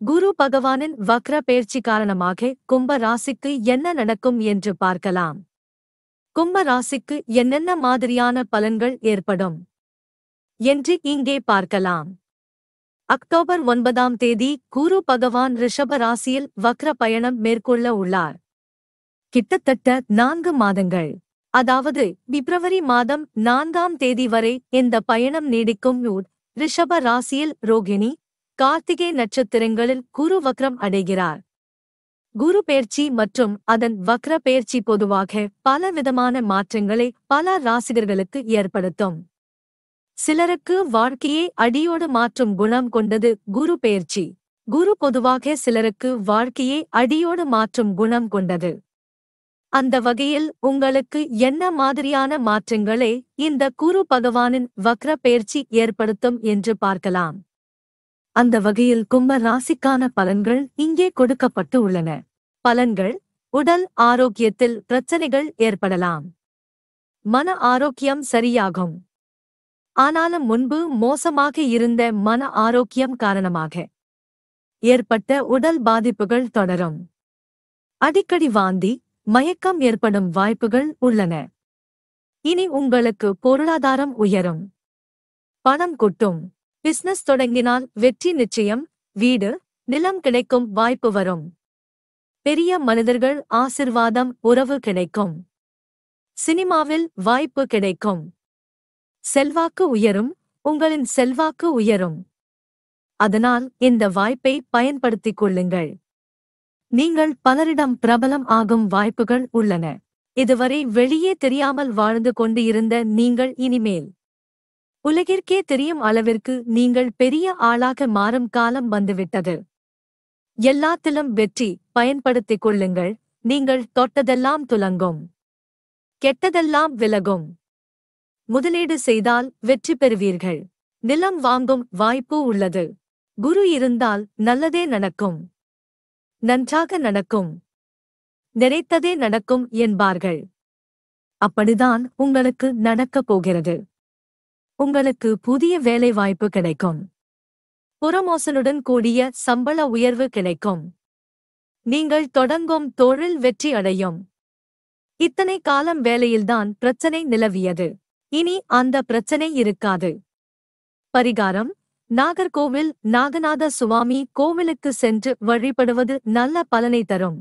குரு பகவானின் வக்ர பெயர்ச்சி காரணமாக கும்ப ராசிக்கு என்ன நடக்கும் என்று பார்க்கலாம். கும்ப ராசிக்கு என்னென்ன மாதிரியான பலன்கள் ஏற்படும் என்று இங்கே பார்க்கலாம். அக்டோபர் 9ஆம் தேதி குரு பகவான் ரிஷப ராசியில் வக்ர பயணம் மேற்கொள்ள உள்ளார். கிட்டத்தட்ட 4 மாதங்கள், அதாவது பிப்ரவரி மாதம் 4ஆம் தேதி வரை இந்த பயணம் நீடிக்கும். ரிஷப ராசியில் ரோகிணி, கார்த்திகை நட்சத்திரங்களில் குரு வக்ரம் அடைகிறார். குரு பெயர்ச்சி மற்றும் அதன் வக்ர பெயர்ச்சி பொதுவாக பலவிதமான மாற்றங்களை பல ராசிகர்களுக்கு ஏற்படுத்தும். சிலருக்கு வாழ்க்கையை அடியோடு மாற்றும் குணம் கொண்டது குரு பெயர்ச்சி. குரு பொதுவாக சிலருக்கு வாழ்க்கையை அடியோடு மாற்றும் குணம் கொண்டது. அந்த வகையில் உங்களுக்கு என்ன மாதிரியான மாற்றங்களை இந்த குரு பகவானின் வக்ர பெயர்ச்சி ஏற்படுத்தும் என்று பார்க்கலாம். அந்த வகையில் கும்ப ராசிக்கான பலன்கள் இங்கே கொடுக்கப்பட்டு உள்ளன. பலன்கள்: உடல் ஆரோக்கியத்தில் பிரச்சனைகள் ஏற்படலாம். மன ஆரோக்கியம் சரியாகும். ஆனாலும் முன்பு மோசமாக இருந்த மன ஆரோக்கியம் காரணமாக ஏற்பட்ட உடல் பாதிப்புகள் தொடரும். அடிக்கடி வாந்தி, மயக்கம் ஏற்படும் வாய்ப்புகள் உள்ளன. இனி உங்களுக்கு பொருளாதாரம் உயரும். பணம் கொட்டும். பிசினஸ் தொடங்கினால் வெற்றி நிச்சயம். வீடு, நிலம் கிடைக்கும் வாய்ப்பு வரும். பெரிய மனிதர்கள் ஆசிர்வாதம், உறவு கிடைக்கும். சினிமாவில் வாய்ப்பு கிடைக்கும். செல்வாக்கு உயரும். உங்களின் செல்வாக்கு உயரும். அதனால் இந்த வாய்ப்பை பயன்படுத்திக் கொள்ளுங்கள். நீங்கள் பலரிடம் பிரபலம் ஆகும் வாய்ப்புகள் உள்ளன. இதுவரை வெளியே தெரியாமல் வாழ்ந்து கொண்டு இருந்த நீங்கள் இனிமேல் உலகிற்கே தெரியும் அளவிற்கு நீங்கள் பெரிய ஆளாக மாறும் காலம் வந்துவிட்டது. எல்லாத்திலும் வெற்றி பயன்படுத்திக் கொள்ளுங்கள். நீங்கள் தொட்டதெல்லாம் துலங்கும். கெட்டதெல்லாம் விலகும். முதலீடு செய்தால் வெற்றி பெறுவீர்கள். நிலம் வாங்கும் வாய்ப்பு உள்ளது. குரு இருந்தால் நல்லதே நடக்கும். நன்றாக நடக்கும். நினைத்ததே நடக்கும் என்பார்கள். அப்படிதான் உங்களுக்கு நடக்கப் போகிறது. உங்களுக்கு புதிய வேலை வாய்ப்பு கிடைக்கும். புரமோஷனுடன் கூடிய சம்பள உயர்வு கிடைக்கும். நீங்கள் தொடங்கும் தொழில் வெற்றி அடையும். இத்தனை காலம் வேலையில்தான் பிரச்சனை நிலவியது. இனி அந்த பிரச்சனை இருக்காது. பரிகாரம்: நாகர்கோவில் நாகநாத சுவாமி கோவிலுக்கு சென்று வழிபடுவது நல்ல பலனை தரும்.